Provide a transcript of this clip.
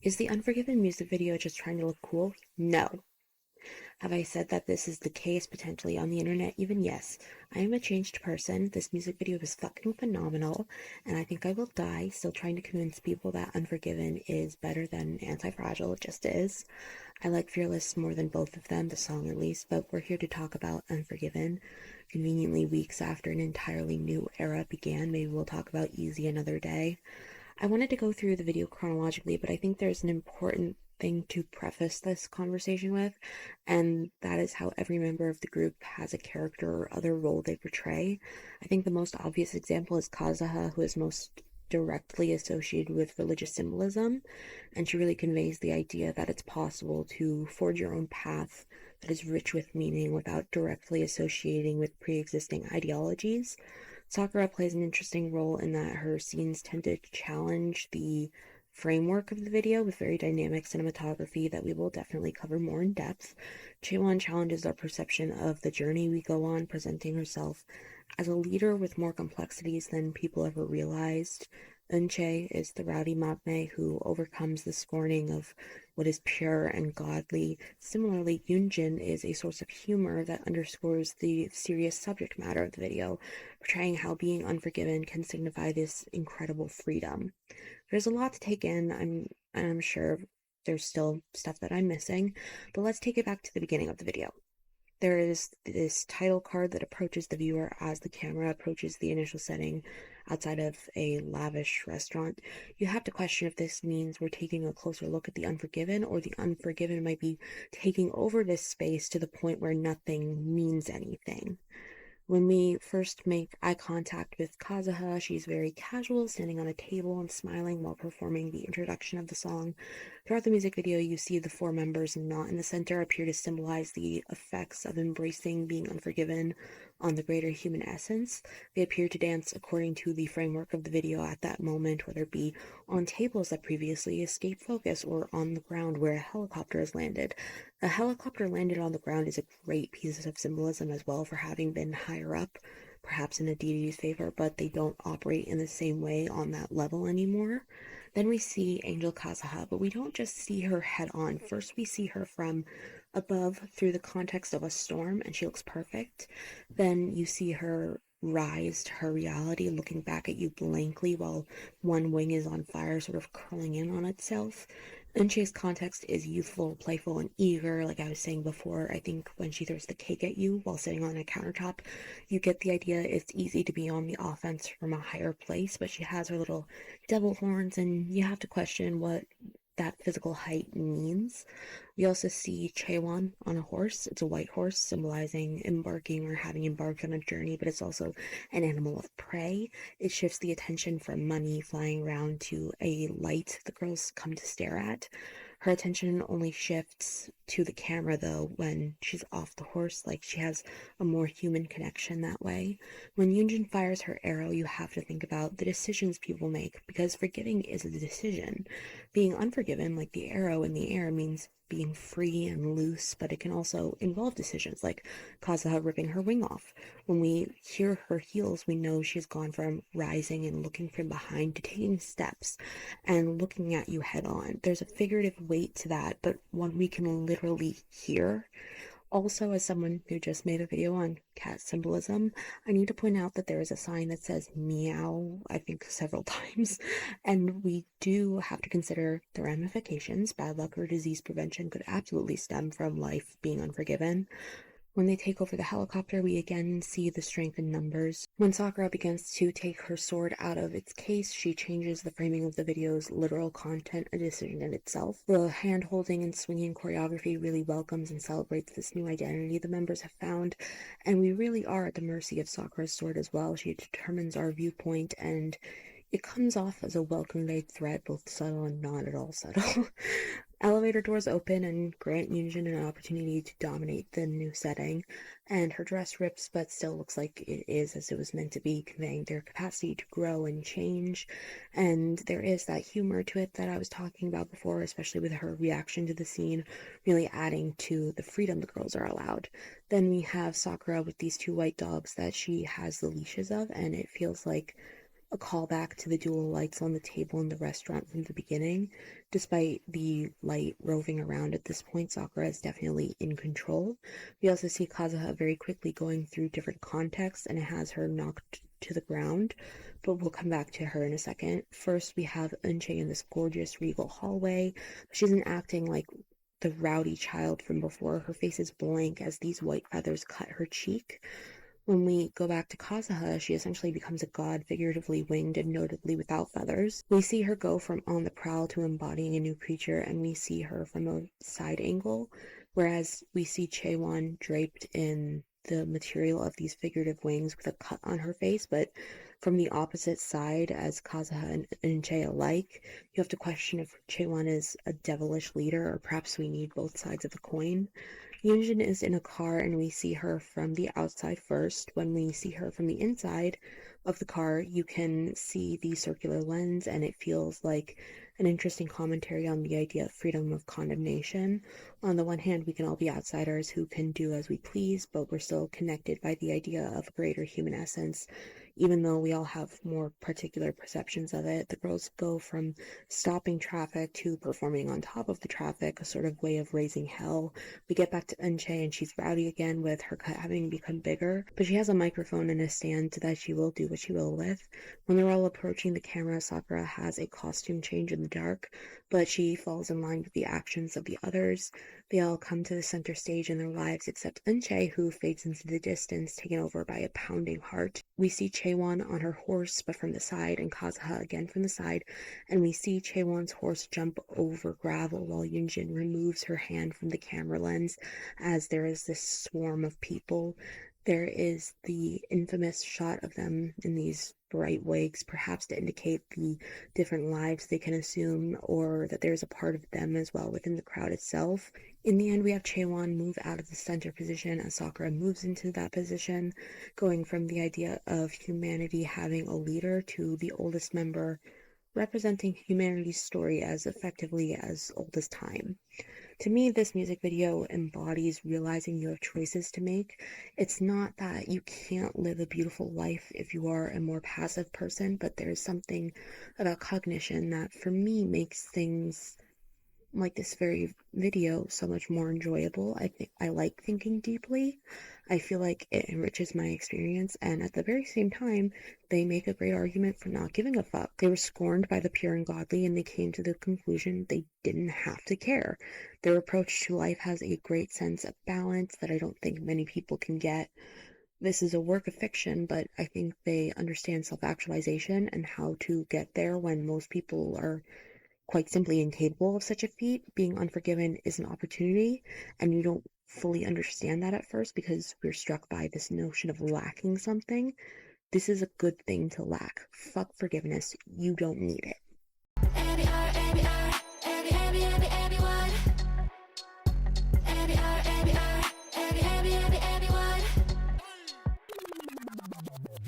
Is the Unforgiven music video just trying to look cool? No. Have I said that this is the case potentially on the internet? Even yes. I am a changed person. This music video is fucking phenomenal, and I think I will die still trying to convince people that Unforgiven is better than Antifragile. It just is. I like Fearless more than both of them, the song at least, but we're here to talk about Unforgiven. Conveniently, weeks after an entirely new era began, maybe we'll talk about Easy another day. I wanted to go through the video chronologically, but I think there's an important thing to preface this conversation with, and that is how every member of the group has a character or other role they portray. I think the most obvious example is Kazuha, who is most directly associated with religious symbolism, and she really conveys the idea that it's possible to forge your own path that is rich with meaning without directly associating with pre-existing ideologies. Sakura plays an interesting role in that her scenes tend to challenge the framework of the video with very dynamic cinematography that we will definitely cover more in depth. Chaewon challenges our perception of the journey we go on, presenting herself as a leader with more complexities than people ever realized. Eunchae is the rowdy magne who overcomes the scorning of what is pure and godly. Similarly, Yunjin is a source of humor that underscores the serious subject matter of the video, portraying how being unforgiven can signify this incredible freedom. There's a lot to take in. I'm sure there's still stuff that I'm missing, but let's take it back to the beginning of the video. There is this title card that approaches the viewer as the camera approaches the initial setting outside of a lavish restaurant. You have to question if this means we're taking a closer look at the Unforgiven, or the Unforgiven might be taking over this space to the point where nothing means anything. When we first make eye contact with Kazuha, she's very casual, standing on a table and smiling while performing the introduction of the song. Throughout the music video, you see the four members not in the center appear to symbolize the effects of embracing being unforgiven on the greater human essence. They appear to dance according to the framework of the video at that moment, whether it be on tables that previously escaped focus or on the ground where a helicopter has landed. A helicopter landed on the ground is a great piece of symbolism as well for having been higher up, perhaps in a deity's favor, but they don't operate in the same way on that level anymore. Then we see Angel Kazuha, but we don't just see her head on. First, we see her from above through the context of a storm, and she looks perfect. Then you see her rise to her reality, looking back at you blankly while one wing is on fire, sort of curling in on itself. Eunchae's context is youthful, playful, and eager. Like I was saying before, I think when she throws the cake at you while sitting on a countertop, you get the idea it's easy to be on the offense from a higher place, but she has her little devil horns, and you have to question what that physical height means. We also see Chaewon on a horse. It's a white horse, symbolizing embarking or having embarked on a journey, but it's also an animal of prey. It shifts the attention from money flying around to a light the girls come to stare at. Her attention only shifts to the camera, though, when she's off the horse, like she has a more human connection that way. When Yunjin fires her arrow, you have to think about the decisions people make, because forgiving is a decision. Being unforgiven, like the arrow in the air, means being free and loose, but it can also involve decisions like Kazuha ripping her wing off. When we hear her heels, we know she's gone from rising and looking from behind to taking steps and looking at you head on. There's a figurative weight to that, but one we can literally hear. Also, as someone who just made a video on cat symbolism, I need to point out that there is a sign that says meow, I think several times, and we do have to consider the ramifications. Bad luck or disease prevention could absolutely stem from life being unforgiven. When they take over the helicopter, we again see the strength in numbers. When Sakura begins to take her sword out of its case, she changes the framing of the video's literal content, a decision in itself. The hand-holding and swinging choreography really welcomes and celebrates this new identity the members have found, and we really are at the mercy of Sakura's sword as well. She determines our viewpoint, and it comes off as a well-conveyed threat, both subtle and not at all subtle. Elevator doors open and grant Yunjin an opportunity to dominate the new setting, and her dress rips but still looks like it is as it was meant to be, conveying their capacity to grow and change. And there is that humor to it that I was talking about before, especially with her reaction to the scene, really adding to the freedom the girls are allowed. Then we have Sakura with these two white dogs that she has the leashes of, and it feels like a callback to the dual lights on the table in the restaurant from the beginning. Despite the light roving around at this point, Sakura is definitely in control. We also see Kazuha very quickly going through different contexts, and it has her knocked to the ground, but we'll come back to her in a second. First, we have Eunchae in this gorgeous regal hallway. She isn't acting like the rowdy child from before. Her face is blank as these white feathers cut her cheek. When we go back to Kazuha, she essentially becomes a god, figuratively winged and notably without feathers. We see her go from on the prowl to embodying a new creature, and we see her from a side angle, whereas we see Chaewon draped in the material of these figurative wings with a cut on her face, but from the opposite side as Kazuha and Eunchae alike. You have to question if Chaewon is a devilish leader, or perhaps we need both sides of the coin. Yunjin is in a car, and we see her from the outside first. When we see her from the inside of the car, you can see the circular lens, and it feels like an interesting commentary on the idea of freedom of condemnation. On the one hand, we can all be outsiders who can do as we please, but we're still connected by the idea of a greater human essence. Even though we all have more particular perceptions of it, the girls go from stopping traffic to performing on top of the traffic, a sort of way of raising hell. We get back to Eunchae, and she's rowdy again with her cut having become bigger, but she has a microphone and a stand that she will do what she will with. When they're all approaching the camera, Sakura has a costume change in the dark, but she falls in line with the actions of the others. They all come to the center stage in their lives except Eunchae, who fades into the distance, taken over by a pounding heart. We see Chaewon on her horse, but from the side, and Kazuha again from the side, and we see Chaewon's horse jump over gravel while Yunjin removes her hand from the camera lens as there is this swarm of people. There is the infamous shot of them in these bright wigs, perhaps to indicate the different lives they can assume, or that there's a part of them as well within the crowd itself. In the end, we have Chaewon move out of the center position as Sakura moves into that position, going from the idea of humanity having a leader to the oldest member, representing humanity's story as effectively as old as time. To me, this music video embodies realizing you have choices to make. It's not that you can't live a beautiful life if you are a more passive person, but there's something about cognition that, for me, makes things like this very video so much more enjoyable. I think I like thinking deeply. I feel like it enriches my experience, and at the very same time, they make a great argument for not giving a fuck. They were scorned by the pure and godly, and they came to the conclusion they didn't have to care. Their approach to life has a great sense of balance that I don't think many people can get. This is a work of fiction, but I think they understand self-actualization and how to get there when most people are quite simply incapable of such a feat. Being unforgiven is an opportunity, and you don't fully understand that at first because we're struck by this notion of lacking something. This is a good thing to lack. Fuck forgiveness. You don't need it.